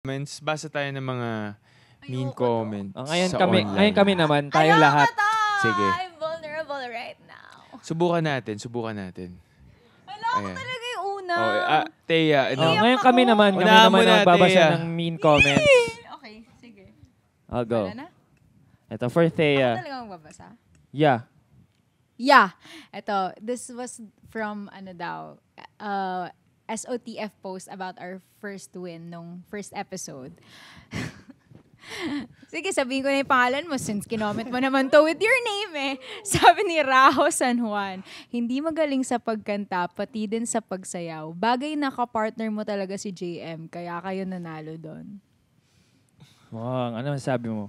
comments, basa tayo ng mga mean comments Ngayon kami naman, tayong lahat. Sige. I'm vulnerable right now. Subukan natin. Wala ako talaga yung una. Thea, ngayon kami naman magbabasa ng mean comments. Okay, sige. I'll go. Wala na? Ito for Ako Thea. talaga magbabasa? Yeah. Yeah. Ito, this was from, SOTF post about our first win nung first episode. Sige, sabihin ko na yung pangalan mo since kinoment mo naman to with your name eh. Sabi ni Raho San Juan, hindi magaling sa pagkanta, pati din sa pagsayaw. Bagay na kapartner mo talaga si JM, kaya kayo nanalo doon. Wow, ano masabi mo?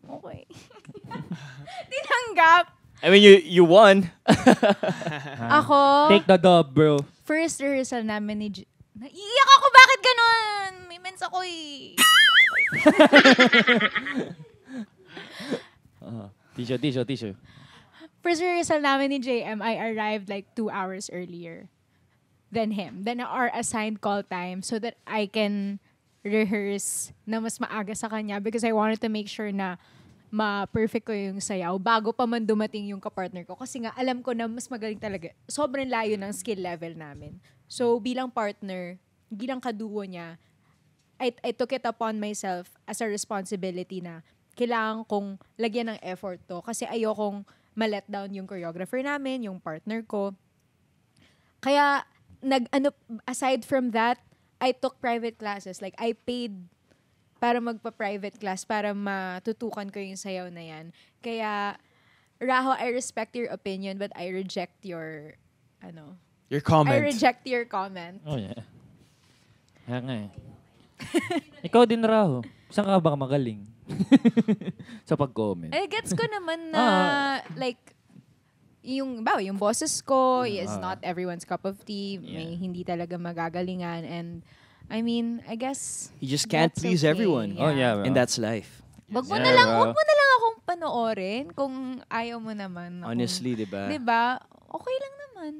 Okay. Tinanggap. I mean, you won. Ako, Take the dub, bro. first rehearsal namin ni Naiiyak ako, bakit ganun? May mens ako eh. Tissue. First rehearsal namin ni JM, I arrived like 2 hours earlier than him. Than our assigned call time so that I can rehearse na mas maaga sa kanya because I wanted to make sure na ma-perfect ko yung sayaw bago pa man dumating yung kapartner ko. Kasi nga, alam ko na mas magaling talaga. Sobrang layo ng skill level namin. So, bilang partner, bilang kaduo niya, I took it upon myself as a responsibility na kailangan kong lagyan ng effort to kasi ayokong ma-let down yung choreographer namin, yung partner ko. Kaya, aside from that, I took private classes. Like, I paid para magpa-private class, para matutukan ko yung sayaw na yan. Kaya, Raho, I respect your opinion, but I reject your, your comment. I reject your comment. Oh, yeah. Kaya nga eh. Ikaw din, Raho. Saan ka ba magaling? Sa pag-comment. Gets ko naman na, yung bosses ko is not everyone's cup of tea. May hindi talaga magagalingan. And, I mean, I guess You just can't please okay. everyone. Oh, yeah, bro. And that's life. Wag mo na lang akong panoorin kung ayaw mo naman. Honestly, di ba? Diba? Okay lang naman.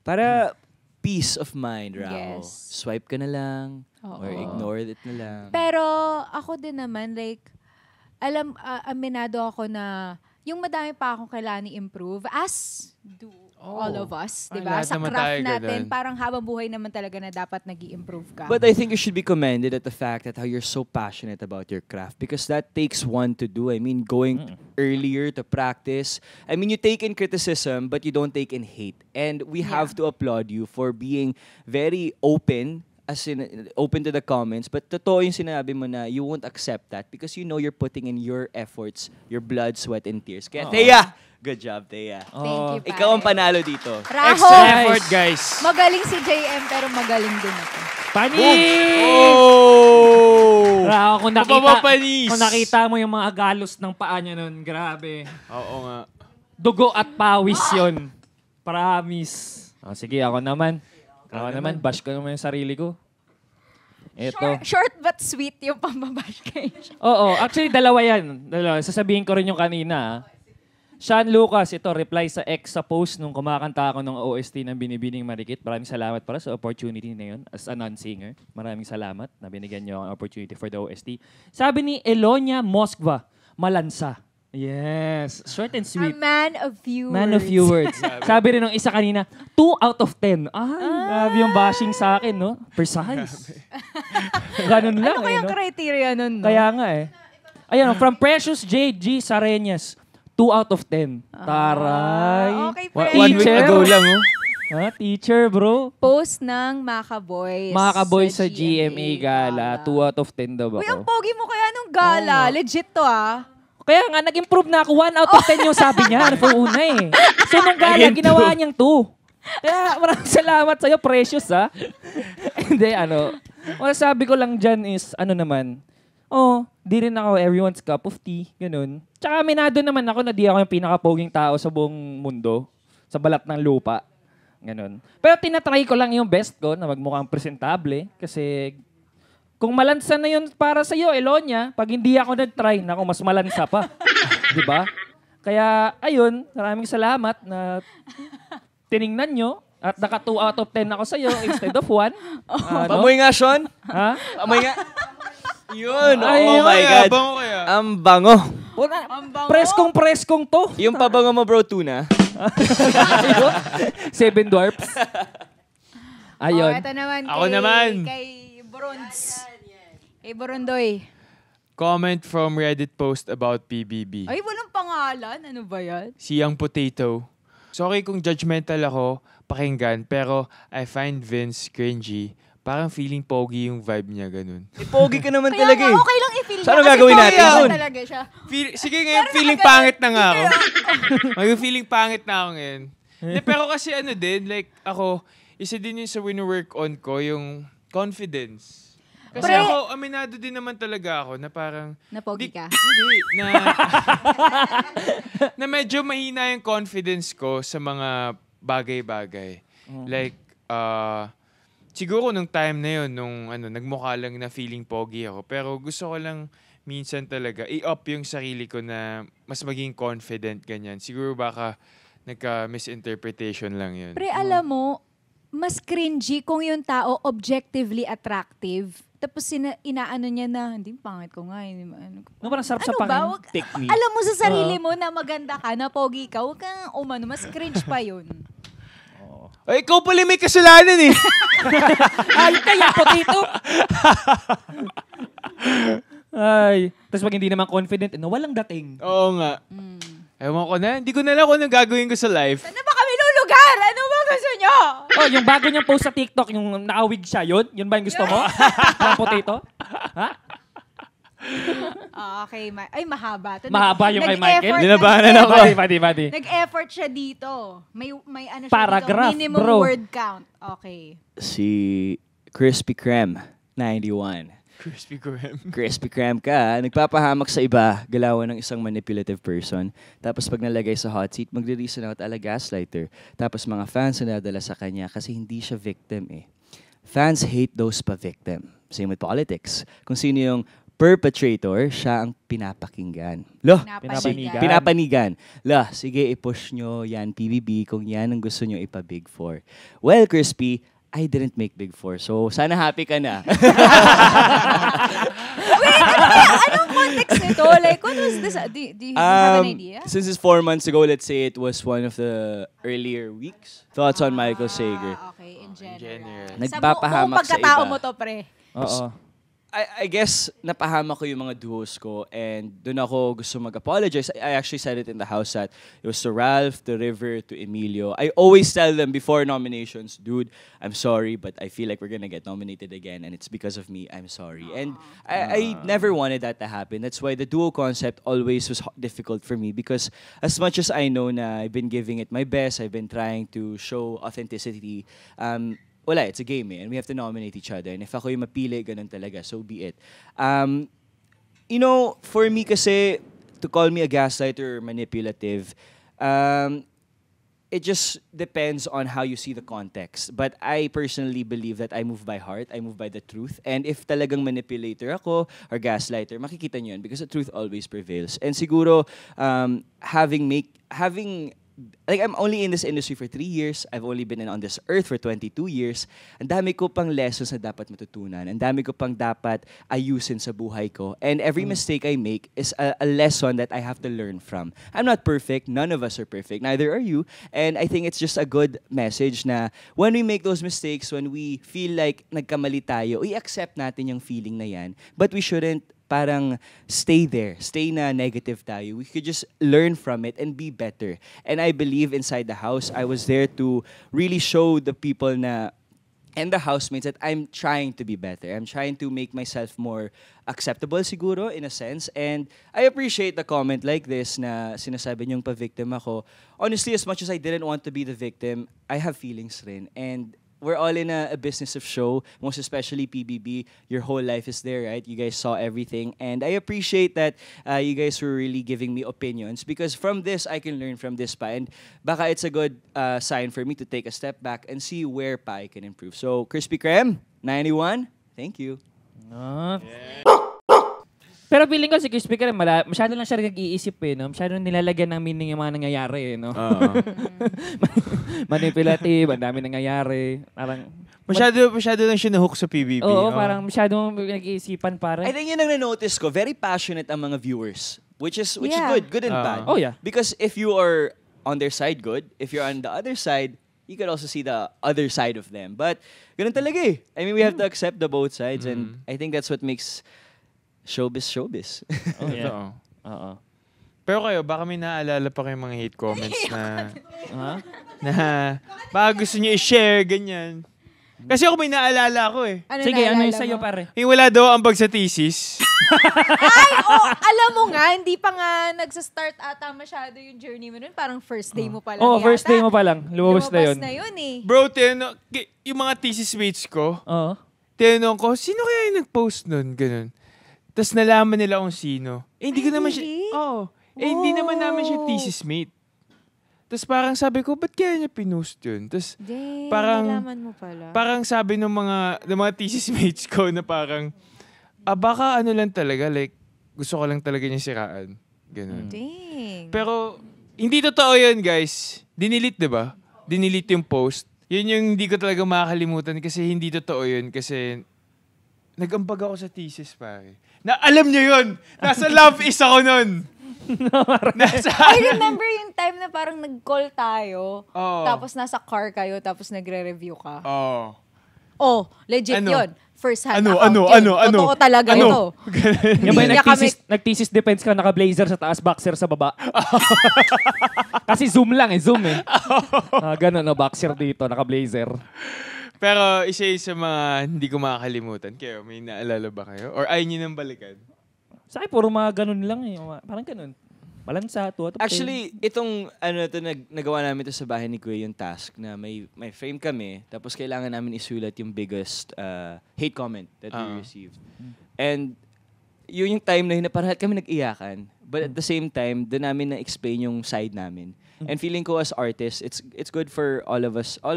Para peace of mind, Raho. Yes. Swipe ka na lang Oo. or ignore it na lang. Pero ako din naman, like, aminado ako na yung madami pa akong kailangan i-improve as do all of us, di ba? Lahat Sa naman craft tayo natin, ganun. parang habang buhay naman talaga na dapat nag-i-improve ka. But I think you should be commended at the fact that how you're so passionate about your craft because that takes one to do. I mean, going earlier to practice. I mean, you take in criticism, but you don't take in hate. And we have to applaud you for being very open, as in, open to the comments. But totoo yung sinabi mo na you won't accept that because you know you're putting in your efforts, your blood, sweat, and tears. Kaya, Thea! Good job, Thea. Thank you, pare. Ikaw ang panalo dito. Raho, Extra effort, guys. magaling si JM pero magaling din ako. Panis! Oh! Raho, Papapanis! kung nakita mo yung mga galos ng paa niya nun, grabe. Oo nga. Dugo at pawis yun. Promise. Sige, ako naman. Bash ko naman yung sarili ko. Ito. Short but sweet yung pambabash kayo. Oo, actually dalawa yan. Sasabihin ko rin yung kanina. Sean Lucas, ito, reply sa ex sa post nung kumakanta ako ng OST ng Binibining Marikit. Maraming salamat para sa opportunity na yun as a non-singer. Maraming salamat na binigyan niyo ang opportunity for the OST. Sabi ni Elonia Moskva, malansa. Yes, short and A sweet. man of few Man of few words. Sabi rin nung isa kanina, 2 out of 10. Grabe yung bashing sa akin, no? Precise. Ganun lang, Ano kayang criteria nun, no? Kaya nga eh. Ayun, from Precious J.G. Sareñas, 2 out of 10. Taray. Okay, One friend. week ago lang, oh. Teacher, bro. Post ng Maka Boys. Mga boys sa GMA Gala, 2 out of 10 daw Uy, ang ako. pogi mo kaya nung gala. Legit to, ah. Kaya nga, nag-improve na ako. 1 out of 10 yung sabi niya for una eh. So, nung gala, ginawa niyang 2. Kaya, maraming salamat sa'yo, Precious, ha? Hindi, sabi ko lang dyan is, di rin ako everyone's cup of tea, ganun. Tsaka aminado naman ako na di ako yung pinaka-poging tao sa buong mundo, sa balat ng lupa, ganun. Pero tinatry ko lang yung best ko na magmukhang presentable kasi kung malansa na yun para sa'yo, Elonia, pag hindi ako nag-try, naku, mas malansa pa. Diba? Kaya, ayun, maraming salamat na tiningnan nyo. At naka 2 out of 10 ako sa'yo instead of 1. Pamoy nga, Sean. Ha? Pamoy nga. Yun. Ay, Oh my Kaya, God. bango kaya. Ang bango. Preskong to. Yung pabango mo, bro, tuna. Ayun. 7 dwarfs. Ayun. Ito naman Ako naman. Kay Bronze. Kay Borondoy. Comment from Reddit post about PBB. Ay, walang pangalan. Ano ba yan? Siyang Potato. Sorry kung judgmental ako, pakinggan, pero I find Vince cringy. Parang feeling pogi yung vibe niya, ganun. Pogi ka naman Kaya talaga nga, eh. okay lang i-feel Saan niya. ang gagawin kasi natin pogi dun? talaga siya. Sige ngayon, feeling pangit na nga ako. Mag-feeling pangit na ako ngayon. Pero kasi ano din, like ako, isa din yung sa wino-work on ko, yung confidence. Kasi ako, aminado din naman talaga ako na parang... Napogi ka? Hindi. Na medyo mahina yung confidence ko sa mga bagay-bagay. Like, siguro nung time na yun, nung nagmukha lang na feeling pogi ako. Pero gusto ko lang minsan talaga i-up yung sarili ko na mas maging confident, ganyan. Siguro baka nagka-misinterpretation lang yun. Pre, alam mo, mas cringy kung yung tao objectively attractive. Tapos inaano niya na, hindi, pangit ko nga. Parang sarap sa Ano ba? pangin. Take me. Alam mo sa sarili mo na maganda ka, na pogi ka, huwag kang umano, mas cringe pa yun. Ay, ikaw pala may kasalanan eh. Ay, kaya potato. Ay. Tapos pag hindi naman confident, walang dating. Oo nga. Ewan ko na. Hindi ko na alam kung anong gagawin ko sa life. Saan na ba kami lulugar? Ano ba gusto nyo? Oh, yung bago niyang post sa TikTok, yung nakawig siya, yun? Yun ba yung gusto mo? Ng potato? Ha? Okay. Ay, mahaba. Mahaba yung kay Michael? Linabanan ako. Badi. Nag-effort siya dito. May ano siya Paragraph, dito, minimum bro. word count. Okay. Si Krispy Kreme, 91. Krispy Kreme. Krispy Kreme ka, nagpapahamak sa iba, galawan ng isang manipulative person. Tapos pag nalagay sa hot seat, magre-reason out ala gaslighter. Tapos mga fans na nadala sa kanya kasi hindi siya victim eh. Fans hate those pa-victim. Same with politics. Kung sino yung perpetrator, siya ang pinapakinggan. Loh, Pinapanigan. pinapanigan. Lah, sige, i-push nyo yan, PBB, kung yan ang gusto nyo ipa-Big Four. Well, Crispy, I didn't make Big Four, so sana happy ka na. Wait, anong context nito? Like, what was this? Do you have an idea? Since it's 4 months ago, let's say it was one of the earlier weeks. Thoughts on Michael Sager. Okay, in general. general. Nagpapahamak sa pagkatao iba. mo to, pre. Oo. I guess napahamak ko yung mga duos ko and doon ako gusto mag-apologize. I actually said it in the house that it was to Ralph, to River, to Emilio. I always tell them before nominations, dude, I'm sorry, but I feel like we're gonna get nominated again and it's because of me. I'm sorry. And I never wanted that to happen. That's why the duo concept always was difficult for me because as much as I know na I've been giving it my best, I've been trying to show authenticity, wala, it's a game eh, and we have to nominate each other. And if ako yung mapili, ganun talaga, so be it. You know, for me kasi, to call me a gaslighter or manipulative, it just depends on how you see the context. But I personally believe that I move by heart, I move by the truth. And if talagang manipulator ako or gaslighter, makikita nyo yun because the truth always prevails. And siguro, having like I'm only in this industry for 3 years. I've only been on this earth for 22 years. Ang dami ko pang lessons na dapat matutunan. Ang dami ko pang dapat ayusin sa buhay ko. And every mistake I make is a lesson that I have to learn from. I'm not perfect. None of us are perfect. Neither are you. And I think it's just a good message na when we make those mistakes, when we feel like nagkamali tayo, i-accept natin yung feeling na yan. But we shouldn't parang stay there, stay na negative tayo. We could just learn from it and be better. And I believe inside the house, I was there to really show the people na and the housemates that I'm trying to be better. I'm trying to make myself more acceptable siguro in a sense. And I appreciate the comment like this na sinasabi niyong pa-victim ako. Honestly, as much as I didn't want to be the victim, I have feelings rin. And we're all in a business of show, most especially PBB. Your whole life is there, right? You guys saw everything. And I appreciate that you guys were really giving me opinions because from this, I can learn from this pa. And baka it's a good sign for me to take a step back and see where pa I can improve. So, Krispy Kreme, 91, thank you. Pero feeling ko si Crispy ka rin, masyado lang siya nag-iisip eh, no? Masyado nilalagyan ng meaning yung mga nangyayari eh, no? Manipulative, ang dami nangyayari. Parang, masyado lang siya na-hook sa PBB. oo, parang masyado nag-iisipan pare. I think yun ang na-notice ko. Very passionate ang mga viewers. Which is Yeah. good and bad. Oh, yeah. Because if you are on their side, good. If you're on the other side, you could also see the other side of them. But ganun talaga eh. I mean, we have to accept the both sides, and I think that's what makes showbiz. Oh, yeah. Totoo. Oo. Pero kayo, baka may naalala pa kayong mga hate comments na Ha? baka gusto niyo i-share, ganyan. Kasi ako may naalala ako eh. Ano Sige, ano naalala yung sa'yo mo? pare? Yung wala daw ambag sa thesis. Alam mo nga, hindi pa nga nagsa-start ata masyado yung journey mo nun. Parang first day mo pa lang Oh, first yata. day mo pa lang. Lumabas na yun. eh. Bro, yung mga thesis mates ko, Oo. tinanong ko, sino kaya yung nag-post nun? Ganun. Tapos nalaman nila kung sino. Hindi ko naman siya, really? hindi naman namin siya thesis mate. Tapos parang sabi ko, ba't kaya niya pinost yun? Tapos parang, nalaman mo pala. parang sabi ng mga thesis mates ko na parang, baka ano lang talaga, like, gusto ko lang talaga niya siraan. Ganun. Dang. Pero, hindi totoo yun, guys. Dinilit, di ba? Dinilit yung post. Yun yung hindi ko talaga makakalimutan kasi hindi totoo yun kasi nag-ambag ako sa thesis, pare. Na alam niyo yun! Nasa Love Is ako nun! I remember yung time na parang nag-call tayo, Oo. tapos nasa car kayo, tapos nagre-review ka. Oh. Oh, legit Ano? yun. First hand Ano, account ano, yun. Totoo talaga ito. Yung ba Hindi niya nag-thesis defense ka, naka-blazer sa taas, boxer sa baba. Kasi zoom lang eh, zoom eh. Ganun, no, boxer dito, naka-blazer. Pero isa sa mga hindi ko makakalimutan. Kayo, may naalala ba kayo? Or ayaw niyo nang balikan? Sa akin, puro mga ganun lang eh. Parang ganun. Balansa, tuwa. Actually, itong nagawa namin to sa bahay ni Kuya, yung task na may frame kami, tapos kailangan namin isulat yung biggest hate comment that we received. And yun yung time na yun na parang kami nag-iyakan. But at the same time, doon namin na-explain yung side namin. And feeling ko as artists, it's good for all of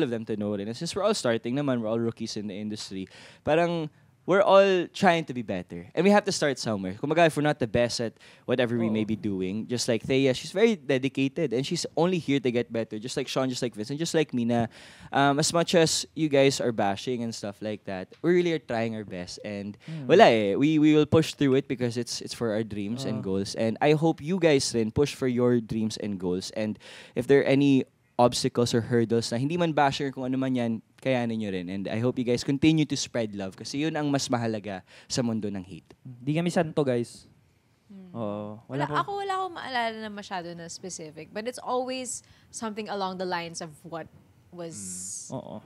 them to know rin. And since we're all starting naman, we're all rookies in the industry, parang we're all trying to be better. And we have to start somewhere. Kumaga, if we're not the best at whatever we may be doing, just like Thea, she's very dedicated and she's only here to get better. Just like Sean, just like Vincent, just like me na as much as you guys are bashing and stuff like that, we really are trying our best. And wala eh, we will push through it because it's for our dreams and goals. And I hope you guys rin push for your dreams and goals. And if there are any obstacles or hurdles na hindi man basher kung ano man yan, kayanin nyo rin. And I hope you guys continue to spread love kasi yun ang mas mahalaga sa mundo ng hate. Di kami santo, guys. Wala Ako wala akong maalala na masyado na specific. But it's always something along the lines of what was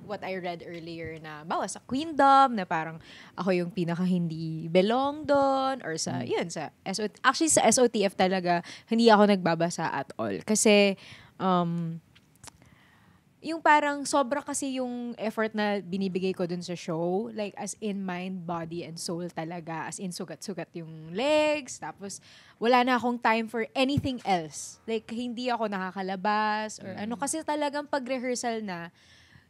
what I read earlier na bawa sa Queendom na parang ako yung pinaka hindi belong doon or sa yun sa SOT. Actually sa SOTF talaga hindi ako nagbabasa at all kasi yung parang sobra kasi yung effort na binibigay ko dun sa show. Like, as in mind, body, and soul talaga. As in, sugat-sugat yung legs. Tapos, wala na akong time for anything else. Like, hindi ako nakakalabas or ano. Kasi talagang pag-rehearsal na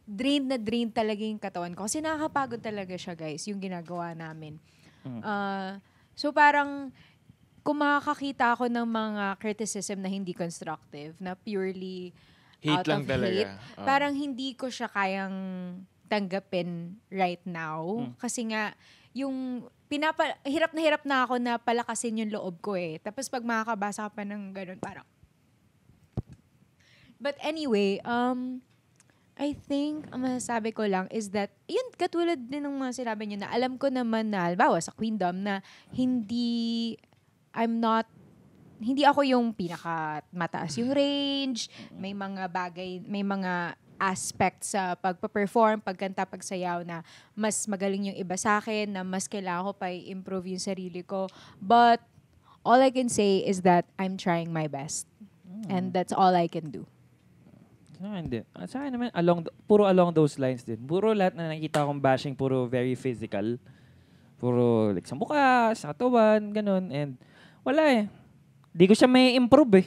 drained talaga yung katawan ko. Kasi nakakapagod talaga siya, guys, yung ginagawa namin. So, parang, kung makakakita ako ng mga criticism na hindi constructive, na purely Hate out lang of talaga. hate, parang hindi ko siya kayang tanggapin right now. Kasi nga, yung hirap na ako na palakasin yung loob ko eh. Tapos pag makakabasa ka pa ng ganun, parang... But anyway, I think, ang masasabi ko lang is that, yun, katulad din ng mga sinabi nyo na alam ko naman na, halimbawa sa Queendom, na hindi ako yung pinaka mataas yung range, may mga bagay, may mga aspects sa pagpa-perform, pagkanta, pagsayaw na mas magaling yung iba sa akin, na mas kailangan ko pa i-improve yung sarili ko. But all I can say is that I'm trying my best. And that's all I can do. Hindi. Sa akin naman, puro along those lines din. Puro lahat na nakikita akong bashing, puro very physical. Puro like sa mukha, sa katawan, ganun. And wala eh. Di ko siya may improve eh.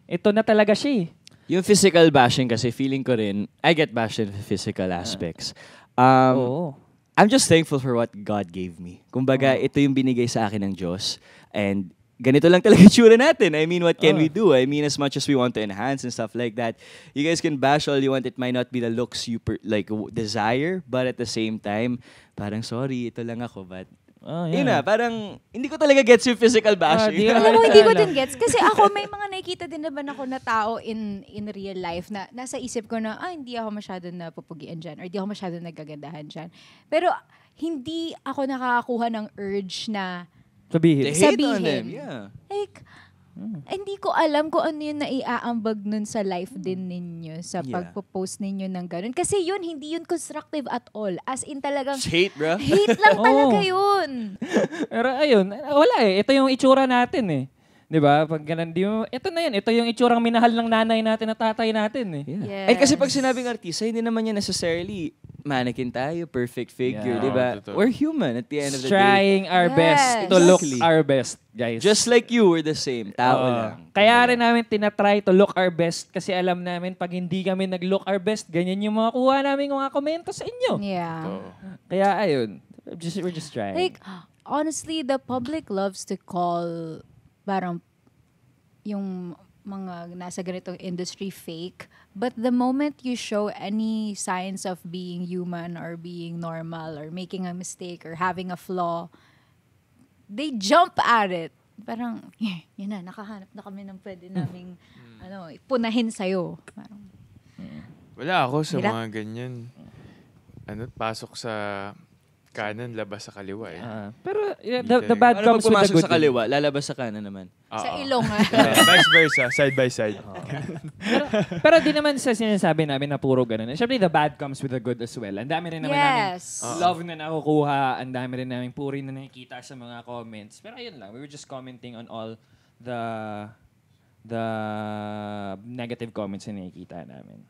Ito na talaga siya eh. Yung physical bashing kasi feeling ko rin, I get bashed in physical aspects. Oo. I'm just thankful for what God gave me. Kumbaga, ito yung binigay sa akin ng Diyos. And ganito lang talaga tsura natin. I mean, what can we do? I mean, as much as we want to enhance and stuff like that, you guys can bash all you want. It might not be the looks you desire, but at the same time, parang sorry, ito lang ako. But, yun na, parang hindi ko talaga gets yung physical bashing. Alam mo, hindi ko din gets. Kasi ako, may mga nakikita din naman ako na tao in real life na nasa isip ko na, hindi ako masyado napupugian dyan or hindi ako masyado nagagandahan dyan. Pero hindi ako nakakakuha ng urge na Sabihin. They hate on them, yeah. like, hindi ko alam kung ano yung naiaambag nun sa life din ninyo sa pagpo-post ninyo ng ganun. Kasi yun, hindi yun constructive at all. As in talagang, It's hate, bro. hate lang talaga yun. Pero ayun, wala eh. Ito yung itsura natin eh. 'Di ba? Pag ganun, ito na yun. Ito yung itsurang minahal ng nanay natin at tatay natin eh. Yeah. Yes. And kasi pag sinabing artista, hindi naman yan necessarily mannequin tayo, perfect figure, Yeah. di ba? Totoo. We're human at the end of the day. Trying our best Yes. to look Exactly. our best, guys. Just like you, we're the same. Tao lang. Kaya rin namin tinatry to look our best kasi alam namin pag hindi kami nag-look our best, ganyan yung mga kuha namin mga komento sa inyo. Yeah. Oo. Kaya ayun, we're just trying. Like, honestly, the public loves to call parang yung mga nasa ganitong industry fake. But the moment you show any signs of being human or being normal or making a mistake or having a flaw, they jump at it. Parang, yun na, nakahanap na kami ng pwede naming punahin sa'yo. Parang, Wala ako sa Hirap. mga ganyan. Pasok sa kanan, labas sa kaliwa eh. Pero the bad Paano comes pag with the pumasok good. sa kaliwa, lalabas sa kanan naman. sa Oo. ilong Vice versa, side by side. Pero di naman sa sinasabi namin na puro ganun. Siyempre, the bad comes with the good as well. Ang dami rin naman Yes. namin love na nakukuha. Ang dami rin namin puri na nakikita sa mga comments. Pero ayun lang, we were just commenting on all the negative comments na nakikita namin.